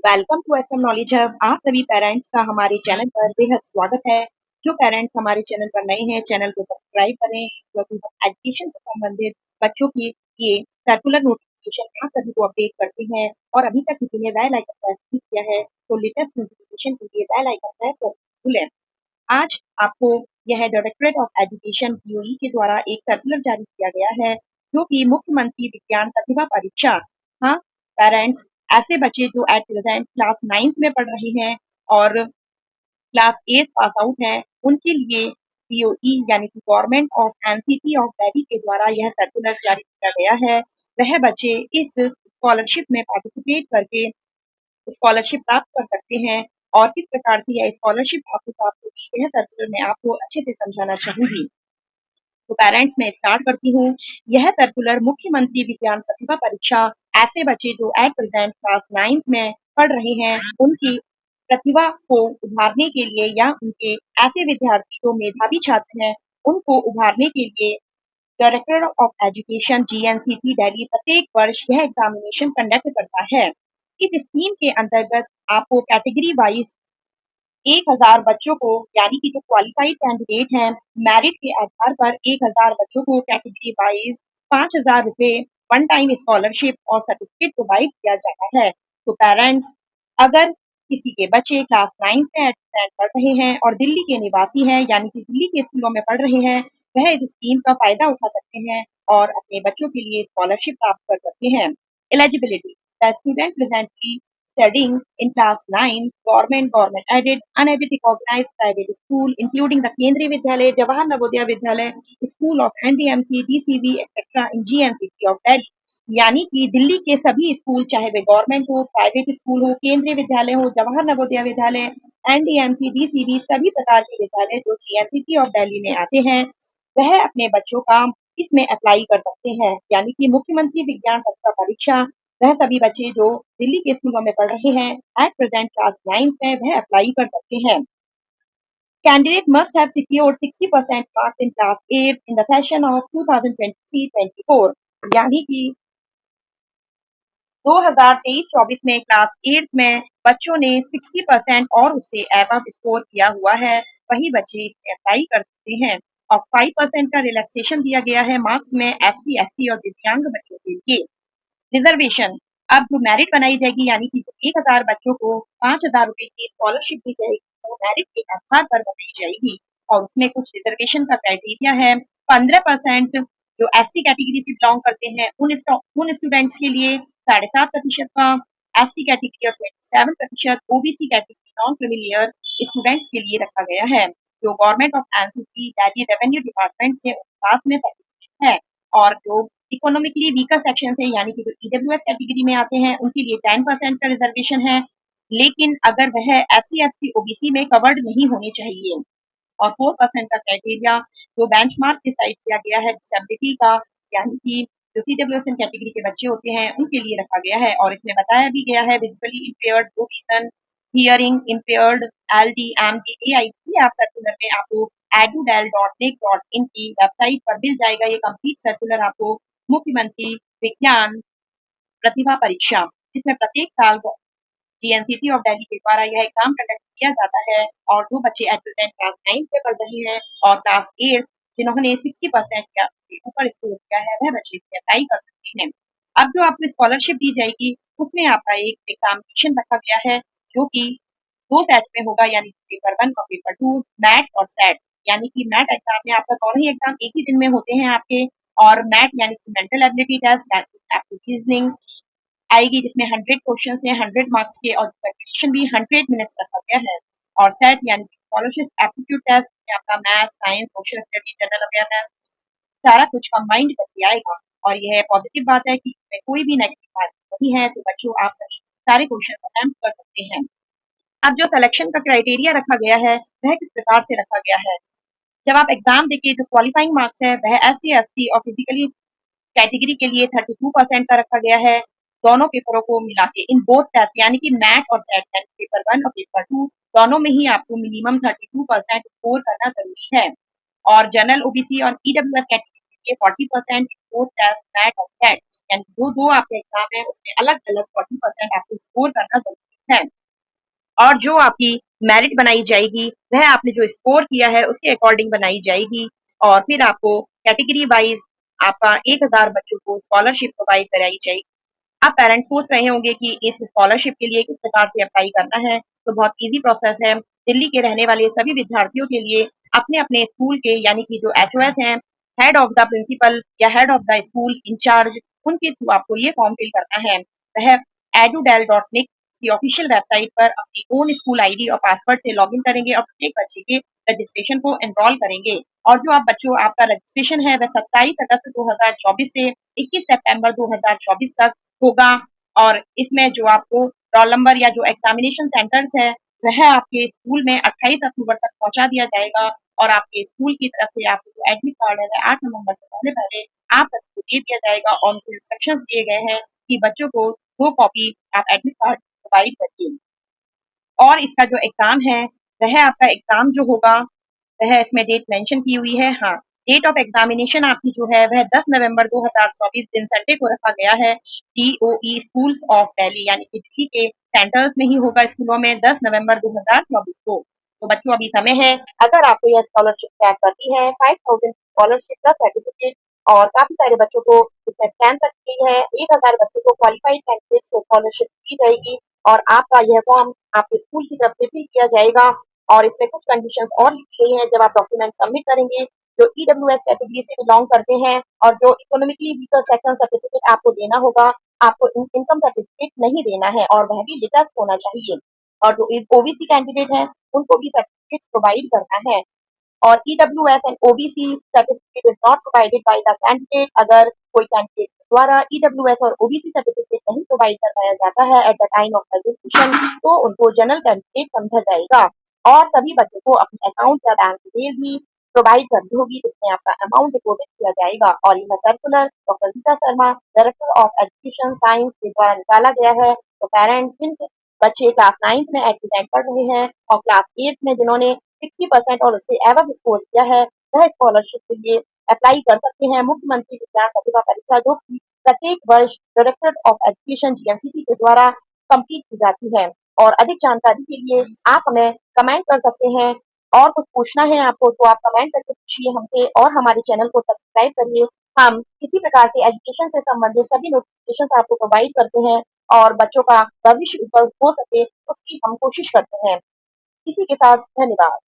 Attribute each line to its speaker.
Speaker 1: Welcome to SM knowledge hub. आप सभी parents का हमारे चैनल पर बेहद स्वागत है। जो पेरेंट्स हमारे चैनल पर नए हैं, चैनल को सब्सक्राइब करें क्योंकि हम एजुकेशन से संबंधित बच्चों की ये सर्कुलर नोटिफिकेशन आप सभी को अपडेट करते हैं। और अभी तक किसी ने बेल आइकन प्रेस नहीं किया है तो लेटेस्ट नोटिफिकेशन के लिए बेल आइकन प्रेस कर भूलें। आज आपको यह डायरेक्टरेट ऑफ एजुकेशन पीओई के द्वारा एक सर्कुलर जारी किया गया है जो कि मुख्यमंत्री विज्ञान प्रतिभा परीक्षा, हाँ पेरेंट्स, ऐसे बच्चे जो एट प्रेजेंट क्लास 9th में पढ़ रहे हैं और क्लास 8 पास आउट हैं, उनके लिए पीओई यानी कि government of NCT of Delhi के द्वारा यह सर्कुलर जारी किया गया है। वह बच्चे इस स्कॉलरशिप में पार्टिसिपेट करके स्कॉलरशिप प्राप्त कर सकते हैं। और किस प्रकार से यह स्कॉलरशिप आपको प्राप्त होगी, यह सर्कुलर मैं आपको अच्छे से समझाना चाहूंगी। तो पेरेंट्स मैं स्टार्ट करती हूँ। यह सर्कुलर मुख्यमंत्री विज्ञान प्रतिभा परीक्षा ऐसे बच्चे जो एट प्रेजेंट क्लास 9th में पढ़ रहे हैं, उनकी प्रतिभा को उभारने के लिए या उनके ऐसे विद्यार्थी जो मेधावी छात्र हैं, उनको उभारने के लिए director of education GNCT Delhi प्रत्येक वर्ष यह एग्जामिनेशन कंडक्ट करता है। इस स्कीम के अंतर्गत आपको कैटेगरी वाइज 1000 बच्चों को, यानी कि जो क्वालिफाइड कैंडिडेट हैं, मेरिट के आधार पर 1000 बच्चों को कैटेगरी वाइज 5000 रुपए वन टाइम स्कॉलरशिप और सर्टिफिकेट प्रोवाइड किया जाता है। तो पेरेंट्स, अगर किसी के बच्चे क्लास 9th में एडमिशन पढ़ रहे हैं और दिल्ली के निवासी हैं, यानी कि दिल्ली के स्कूलों में पढ़ रहे हैं, वह इस स्कीम का फायदा उठा सकते हैं और अपने बच्चों के लिए स्कॉलरशिप प्राप्त कर सकते हैं। Eligibility: the student presently studying in class 9, government aided, unaided recognized private school, including the Kendriya Vidyalaya, Jawahar Navodaya Vidyalaya, School of NDMC, DCV, etc. in GNCT of Delhi। यानी कि दिल्ली के सभी स्कूल, चाहे वे government हो, private school हो, केंद्रीय विद्यालय हो, जवाहर नवोदय विद्यालय, एनडीएमसी, डीसीबी, सभी प्रकार के विद्यालय जो जीएनसीटी ऑफ दिल्ली में आते हैं, वह अपने बच्चों का इसमें अप्लाई कर सकते हैं। यानी कि मुख्यमंत्री विज्ञान प्रतिभा परीक्षा, वह सभी बच्चे जो दिल्ली के स्कूलों में पढ़ रहे हैं एट प्रेजेंट क्लास 9th में, वह अप्लाई कर सकते हैं। Candidate must have secured 60% marks in class 8 in the session of 2023-24। यानी कि 2023-24 में क्लास 8 में बच्चों ने 60% और उससे अबव स्कोर किया हुआ है, वही बच्चे इसमें अप्लाई कर सकते हैं। और 5% का रिलैक्सेशन दिया गया है मार्क्स में एससी, एसटी और दिव्यांग बच्चों के लिए। रिजर्वेशन: अब जो मेरिट बनाई जाएगी, यानी कि 1000 बच्चों को 5000 रुपए की स्कॉलरशिप दी जाएगी, वो मेरिट के आधार पर बनाई जाएगी। और उसमें कुछ रिजर्वेशन का क्राइटेरिया है। 15% जो एससी कैटेगरी से बिलोंग करते हैं, उन स्टूडेंट्स के लिए 7.5% का, एससी कैटेगरी और 27% OBC category non creamy layer students के लिए रखा गया है। जो government of NCC Delhi revenue department से पास में सर्टिफिकेट है। और जो इकोनॉमिकली वीकर सेक्शन है, यानी कि जो ईडब्ल्यूएस कैटेगरी में आते हैं, उनके लिए 10% का रिजर्वेशन है, लेकिन अगर वह एससी, एसटी, ओबीसी में कवर्ड नहीं होने चाहिए। और 4% का क्राइटेरिया जो बेंचमार्क डिसाइड किया गया है डिसेबिलिटी का, यानी कि जो सीडब्ल्यूएस कैटेगरी के बच्चे होते हैं, उनके लिए रखा गया है। और इसमें बताया भी गया है visually impaired, low vision, hearing impaired, LD, MD, AIT. आप सर्कुलर में आपको edudel.nic.in की वेबसाइट पर मिल जाएगा। ये कंप्लीट सर्कुलर आपको मुख्यमंत्री विज्ञान प्रतिभा परीक्षा, जिसमें प्रत्येक साल जीएनसीटी ऑफ दिल्ली के द्वारा यह एग्जाम कंडक्ट किया जाता है। और जो बच्चे एट प्रेजेंट क्लास 9 में पढ़ रहे हैं और क्लास 8 जिन्होंने 60% या ऊपर स्कोर किया है, वह बच्चे इसमें अप्लाई कर सकते हैं। अब जो आपको स्कॉलरशिप दी जाएगी, उसमें आपका एक एग्जामिनेशन रखा गया है जो कि 2 सेट में होगा, यानी पेपर 1 और पेपर 2, मैट और सेट। यानी कि मैट एग्जाम में आपका दोनों ही एग्जाम एक ही दिन में होते हैं आपके। और मैट यानी कि मेंटल एबिलिटी टेस्ट, रीजनिंग आएगी, जिसमें 100 क्वेश्चन है 100 मार्क्स के, और क्वेश्चन भी 100 मिनट्स रखा गया है। और सेट यानी कि स्कॉलरशिप एप्टीट्यूड टेस्ट में आपका math, science, social study, general awareness सारा कुछ कंबाइंड करके आएगा। और यह पॉजिटिव बात है कि इसमें कोई भी नेगेटिव बात नहीं है, तो बच्चों आप सारे क्वेश्चन अटेम्प्ट कर सकते हैं। अब जो सिलेक्शन का क्राइटेरिया रखा गया है, वह किस प्रकार से रखा गया है। जब आप एग्जाम देखिए, जो क्वालिफाइंग मार्क्स है वह एससी, एसटी और फिजिकली कैटेगरी के लिए 32% का रखा गया है। दोनों पेपरों को मिला के इन बोथ टेस्ट, यानी कि मैथ और सेट, यानी पेपर 1 और पेपर 2, दोनों में ही आपको मिनिमम 32% स्कोर करना जरूरी है। और जनरल, ओबीसी और ईडब्ल्यूएस कैटेगरी के लिए 40% बोथ टेस्ट, मैथ और सेट, यानी जो दो आपके एग्जाम है उसमें अलग अलग 40% आपको स्कोर करना जरूरी है। और जो आपकी मेरिट बनाई जाएगी वह आपने जो स्कोर किया है उसके अकॉर्डिंग बनाई जाएगी और फिर आपको कैटेगरी वाइज आपका 1000 बच्चों को स्कॉलरशिप प्रोवाइड कराई जाएगी। अब पेरेंट्स सोच रहे होंगे कि इस स्कॉलरशिप के लिए किस प्रकार से अप्लाई करना है, तो बहुत ईज़ी प्रोसेस है। दिल्ली के रहने वाले सभी विद्यार्थियों के लिए अपने-अपने स्कूल के यानी कि जो एचओएस हैं, हेड ऑफ द प्रिंसिपल या head of the school incharge, उनके थ्रू आपको ये फॉर्म फिल करना है। वह edudel.nic की ऑफिशियल वेबसाइट पर अपनी ओन स्कूल आईडी और पासवर्ड से लॉगिन करेंगे और प्रत्येक बच्चे के रजिस्ट्रेशन को एनरोल करेंगे। और जो आप बच्चों आपका रजिस्ट्रेशन है वह 27 अगस्त 2024 से 21 सितंबर 2024 तक होगा और इसमें जो आपको रोल नंबर या जो एग्जामिनेशन सेंटर्स है वह आपके स्कूल में 28 अक्टूबर तक पहुंचा दिया जाएगा और आपके स्कूल की तरफ से आपको जो एडमिट कार्ड है वह 8 नवंबर से पहले पहले आप तक को दे दिया जाएगा और उनको इंस्ट्रक्शंस दिए गए हैं कि बच्चों को 2 कॉपी आप एडमिट कार्ड प्रोवाइड करिए। और इसका जो एग्ज़ाम है, वह आपका एग्ज़ाम जो होगा, वह इसमें डेट मेंशन की हुई है। हाँ, डेट ऑफ एग्ज़ामिनेशन आपकी जो है वह 10 नवंबर 2024 दिन संडे को रखा गया है। डीओई स्कूल्स ऑफ दिल्ली यानी कि दिल्ली के सेंटर्स में ही होगा स्कूलों में 10 नवंबर 2024 को। तो बच्चों अभी समय है, अगर आपको यह स्कॉलरशिप क्रैक करनी है, 5000 स्कॉलरशिप का सर्टिफिकेट और काफ़ी सारे बच्चों को इसमें स्कैन तक की है, 1000 बच्चों को क्वालिफाइड कैंडिडेट्स को स्कॉलरशिप दी जाएगी और आपका यह फॉर्म आपके स्कूल की तरफ से फिल किया जाएगा और इसमें कुछ कंडीशंस और लिखी गई हैं जब आप डॉक्यूमेंट सबमिट करेंगे, जो ईडब्ल्यूएस कैटेगरी से बिलोंग करते हैं और जो इकोनॉमिकली वीकर सेक्शन सर्टिफिकेट आपको देना होगा, आपको इनकम सर्टिफिकेट नहीं देना है और वह भी डिटेस्ट होना चाहिए। और जो ओबीसी कैंडिडेट हैं, उनको भी सर्टिफिकेट्स प्रोवाइड करना है। और EWS and OBC certificate is not provided by the candidate अगर कोई कैंडिडेट द्वारा ईडब्ल्यूएस और ओबीसी सर्टिफिकेट नहीं प्रोवाइड करवाया जाता है at the time of registration तो उनको जनरल कैंडिडेट समझा जाएगा और सभी बच्चों को अपने अकाउंट या बैंक डिटेल भी प्रोवाइड करनी होगी जिसमें आपका अमाउंट डिपॉजिट किया जाएगा और यह circular doctor Geeta Sharma director of education science के द्वारा निकाला गया है। तो पेरेंट्स जिन बच्चे क्लास 9th में एट प्रेजेंट पढ़ रहे हैं और क्लास 8th में जिन्होंने 60% और उससे एबव स्कोर किया है वह स्कॉलरशिप के लिए अप्लाई कर सकते हैं। मुख्यमंत्री विज्ञान प्रतिभा परीक्षा जो कि प्रत्येक वर्ष डायरेक्टर ऑफ एजुकेशन जीएनसीटी के द्वारा कंप्लीट की जाती है। और अधिक जानकारी के लिए आप हमें कमेंट कर सकते हैं और कुछ पूछना है आपको तो आप कमेंट करके पूछिए हमसे और हमारे चैनल को सब्सक्राइब करिए। हम इसी प्रकार से एजुकेशन से संबंधित सभी नोटिफिकेशन आपको प्रोवाइड करते हैं और बच्चों का भविष्य उज्जवल हो सके उसकी हम कोशिश करते हैं। इसी के साथ धन्यवाद।